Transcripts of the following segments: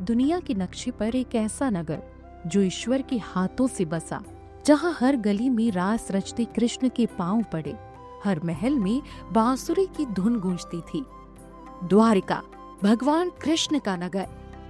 दुनिया के नक्शे पर एक ऐसा नगर जो ईश्वर के हाथों से बसा, जहाँ हर गली में रास रचते कृष्ण के पांव पड़े, हर महल में बांसुरी की धुन गूंजती थी। द्वारिका, भगवान कृष्ण का नगर,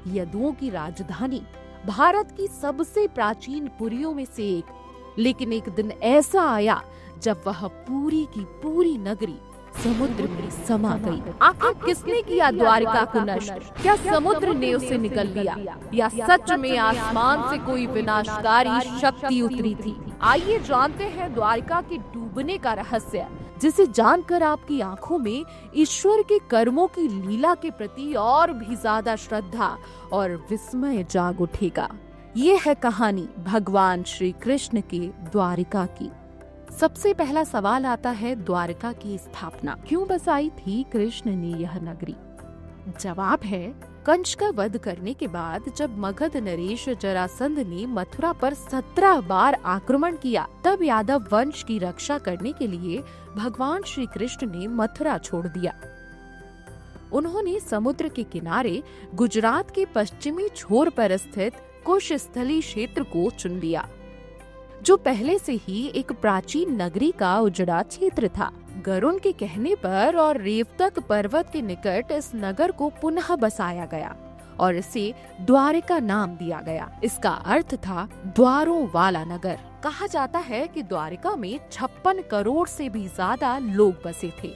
यदुओं की राजधानी, भारत की सबसे प्राचीन पुरियों में से एक। लेकिन एक दिन ऐसा आया जब वह पूरी की पूरी नगरी समुद्र में समा गई। आखिर किसने किया द्वारिका को नष्ट? क्या समुद्र ने उसे निगल लिया, या सच में आसमान से कोई विनाशकारी शक्ति उतरी थी? आइए जानते हैं द्वारिका के डूबने का रहस्य, जिसे जानकर आपकी आंखों में ईश्वर के कर्मों की लीला के प्रति और भी ज्यादा श्रद्धा और विस्मय जाग उठेगा। ये है कहानी भगवान श्री कृष्ण के द्वारिका की। सबसे पहला सवाल आता है, द्वारिका की स्थापना क्यों बसाई थी कृष्ण ने यह नगरी? जवाब है, कंस का वध करने के बाद जब मगध नरेश जरासंध ने मथुरा पर 17 बार आक्रमण किया, तब यादव वंश की रक्षा करने के लिए भगवान श्री कृष्ण ने मथुरा छोड़ दिया। उन्होंने समुद्र के किनारे गुजरात के पश्चिमी छोर पर स्थित कुशस्थली क्षेत्र को चुन लिया, जो पहले से ही एक प्राचीन नगरी का उजड़ा क्षेत्र था। गरुण के कहने पर और रेवतक पर्वत के निकट इस नगर को पुनः बसाया गया और इसे द्वारिका नाम दिया गया। इसका अर्थ था द्वारों वाला नगर। कहा जाता है कि द्वारिका में 56 करोड़ से भी ज्यादा लोग बसे थे।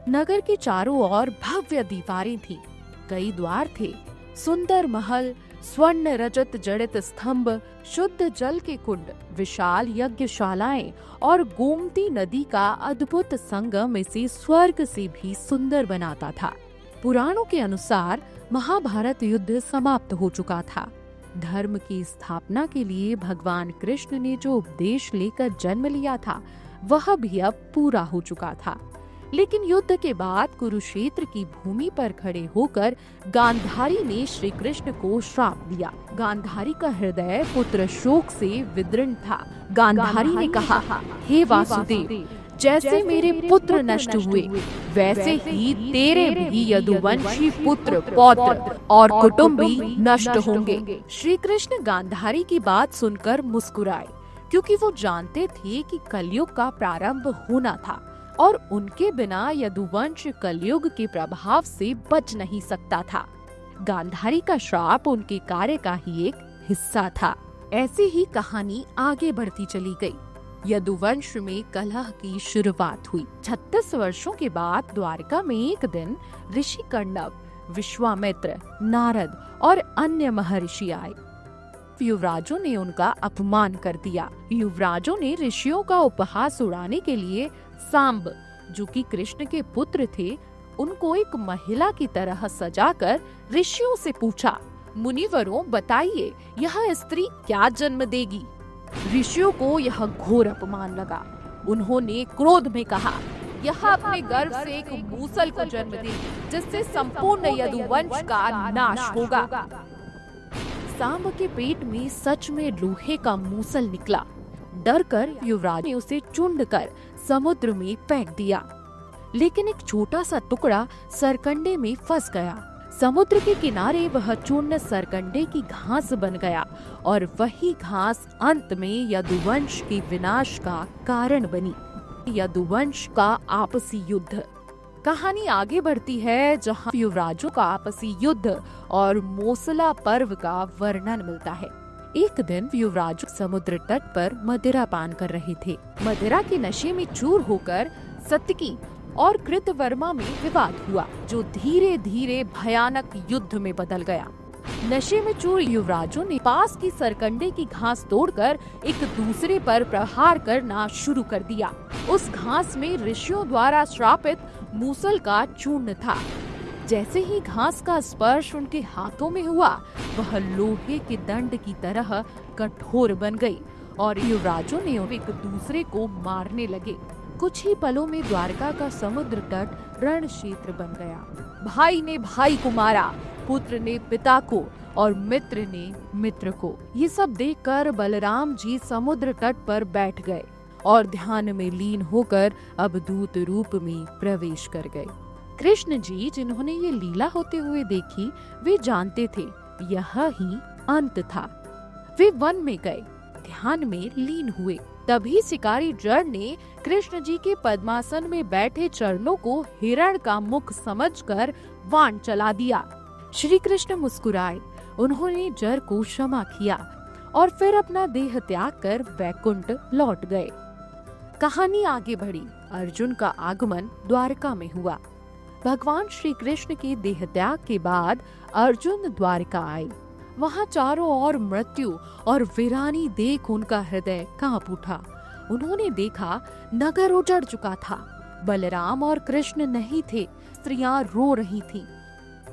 नगर के चारों ओर भव्य दीवारें थीं, कई द्वार थे, सुंदर महल, स्वर्ण रजत जड़ित स्तंभ, शुद्ध जल के कुंड, विशाल यज्ञशालाएं और गोमती नदी का अद्भुत संगम इसे स्वर्ग से भी सुंदर बनाता था। पुराणों के अनुसार महाभारत युद्ध समाप्त हो चुका था। धर्म की स्थापना के लिए भगवान कृष्ण ने जो उपदेश लेकर जन्म लिया था, वह भी अब पूरा हो चुका था। लेकिन युद्ध के बाद कुरुक्षेत्र की भूमि पर खड़े होकर गांधारी ने श्री कृष्ण को श्राप दिया। गांधारी का हृदय पुत्र शोक से विदीर्ण था। गांधारी ने कहा, हे वासुदेव, जैसे मेरे पुत्र नष्ट हुए, वैसे ही तेरे भी यदुवंशी पुत्र, पौत्र और कुटुंब भी नष्ट होंगे। श्री कृष्ण गांधारी की बात सुनकर मुस्कुराए, क्योंकि वो जानते थे कि कलयुग का प्रारंभ होना था और उनके बिना यदुवंश कलयुग के प्रभाव से बच नहीं सकता था। गांधारी का श्राप उनके कार्य का ही एक हिस्सा था। ऐसी ही कहानी आगे बढ़ती चली गई। यदुवंश में कलह की शुरुआत हुई। 36 वर्षों के बाद द्वारिका में एक दिन ऋषि कण्व, विश्वामित्र, नारद और अन्य महर्षि आए। युवराजों ने उनका अपमान कर दिया। युवराजों ने ऋषियों का उपहास उड़ाने के लिए सांब, जो कि कृष्ण के पुत्र थे, उनको एक महिला की तरह सजाकर ऋषियों से पूछा, मुनिवरों बताइए, यह स्त्री क्या जन्म देगी? ऋषियों को यह घोर अपमान लगा। उन्होंने क्रोध में कहा, यह अपने गर्भ से एक मूसल को जन्म देगी, जिससे संपूर्ण यदुवंश का नाश होगा। सांब के पेट में सच में लोहे का मूसल निकला। डरकर युवराज ने उसे चूंड कर समुद्र में फेंक दिया, लेकिन एक छोटा सा टुकड़ा सरकंडे में फंस गया। समुद्र के किनारे वह चूर्ण सरकंडे की घास बन गया और वही घास अंत में यदुवंश के विनाश का कारण बनी। यदुवंश का आपसी युद्ध। कहानी आगे बढ़ती है, जहाँ युवराजों का आपसी युद्ध और मोसला पर्व का वर्णन मिलता है। एक दिन युवराज समुद्र तट पर मदिरा पान कर रहे थे। मदिरा के नशे में चूर होकर सत्यकी और कृतवर्मा में विवाद हुआ, जो धीरे धीरे भयानक युद्ध में बदल गया। नशे में चूर युवराजों ने पास की सरकंडे की घास तोड़कर एक दूसरे पर प्रहार करना शुरू कर दिया। उस घास में ऋषियों द्वारा श्रापित मूसल का चूर्ण था। जैसे ही घास का स्पर्श उनके हाथों में हुआ, वह लोहे के दंड की तरह कठोर बन गई और युवराजों ने एक दूसरे को मारने लगे। कुछ ही पलों में द्वारका का समुद्र तट रण क्षेत्र बन गया। भाई ने भाई को मारा, पुत्र ने पिता को और मित्र ने मित्र को। ये सब देखकर बलराम जी समुद्र तट पर बैठ गए और ध्यान में लीन होकर अब दूत रूप में प्रवेश कर गए। कृष्ण जी, जिन्होंने ये लीला होते हुए देखी, वे जानते थे यह ही अंत था। वे वन में गए, ध्यान में लीन हुए। तभी शिकारी जड़ ने कृष्ण जी के पद्मासन में बैठे चरणों को हिरण का मुख समझकर वाण चला दिया। श्री कृष्ण मुस्कुराए, उन्होंने जड़ को क्षमा किया और फिर अपना देह त्याग कर वैकुंठ लौट गए। कहानी आगे बढ़ी। अर्जुन का आगमन द्वारका में हुआ। भगवान श्री कृष्ण के देह त्याग के बाद अर्जुन द्वारका आए। वहाँ चारों ओर मृत्यु और वीरानी देख उनका हृदय कांप उठा। उन्होंने देखा नगर उजड़ चुका था, बलराम और कृष्ण नहीं थे, स्त्रियां रो रही थीं।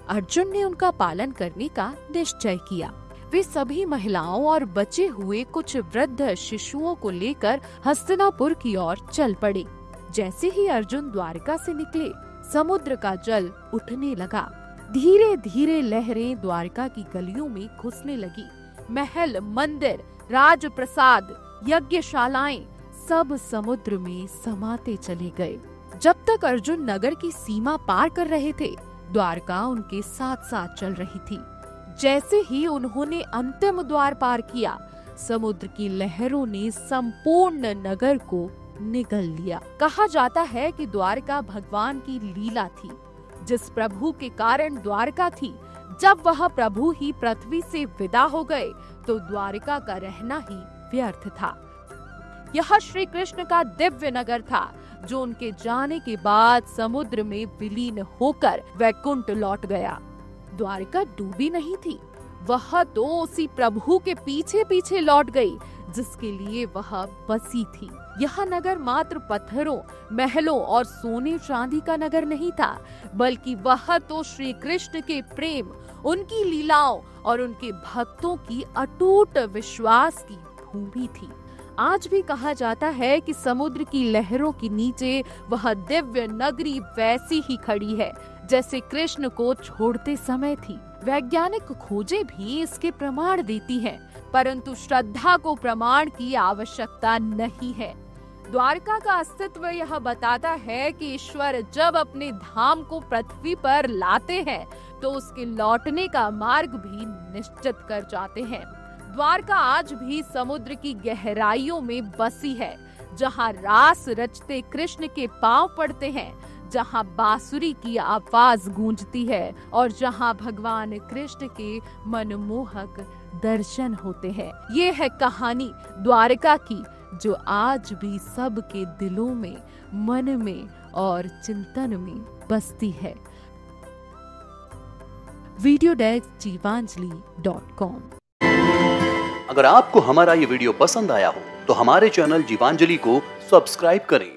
अर्जुन ने उनका पालन करने का निश्चय किया। वे सभी महिलाओं और बचे हुए कुछ वृद्ध शिशुओं को लेकर हस्तिनापुर की ओर चल पड़े। जैसे ही अर्जुन द्वारका से निकले, समुद्र का जल उठने लगा। धीरे धीरे लहरें द्वारका की गलियों में घुसने लगी। महल, मंदिर, राजप्रसाद, यज्ञशालाएं सब समुद्र में समाते चले गए। जब तक अर्जुन नगर की सीमा पार कर रहे थे, द्वारका उनके साथ साथ चल रही थी। जैसे ही उन्होंने अंतिम द्वार पार किया, समुद्र की लहरों ने संपूर्ण नगर को निगल लिया। कहा जाता है कि द्वारका भगवान की लीला थी। जिस प्रभु के कारण द्वारका थी, जब वह प्रभु ही पृथ्वी से विदा हो गए तो द्वारका का रहना ही व्यर्थ था। यह श्री कृष्ण का दिव्य नगर था, जो उनके जाने के बाद समुद्र में विलीन होकर वैकुंठ लौट गया। द्वारका डूबी नहीं थी, वह तो उसी प्रभु के पीछे पीछे लौट गई जिसके लिए वह बसी थी। यह नगर मात्र पत्थरों, महलों और सोने चांदी का नगर नहीं था, बल्कि वह तो श्री कृष्ण के प्रेम, उनकी लीलाओं और उनके भक्तों की अटूट विश्वास की भूमि थी। आज भी कहा जाता है कि समुद्र की लहरों के नीचे वह दिव्य नगरी वैसी ही खड़ी है जैसे कृष्ण को छोड़ते समय थी। वैज्ञानिक खोजें भी इसके प्रमाण देती हैं, परंतु श्रद्धा को प्रमाण की आवश्यकता नहीं है। द्वारका का अस्तित्व यह बताता है कि ईश्वर जब अपने धाम को पृथ्वी पर लाते हैं तो उसके लौटने का मार्ग भी निश्चित कर जाते हैं। द्वारका आज भी समुद्र की गहराइयों में बसी है, जहाँ रास रचते कृष्ण के पांव पड़ते हैं, जहाँ बांसुरी की आवाज गूंजती है और जहाँ भगवान कृष्ण के मनमोहक दर्शन होते हैं। ये है कहानी द्वारका की, जो आज भी सबके दिलों में, मन में और चिंतन में बसती है। वीडियो डेस्क जीवांजलि.com। अगर आपको हमारा ये वीडियो पसंद आया हो तो हमारे चैनल जीवांजलि को सब्सक्राइब करें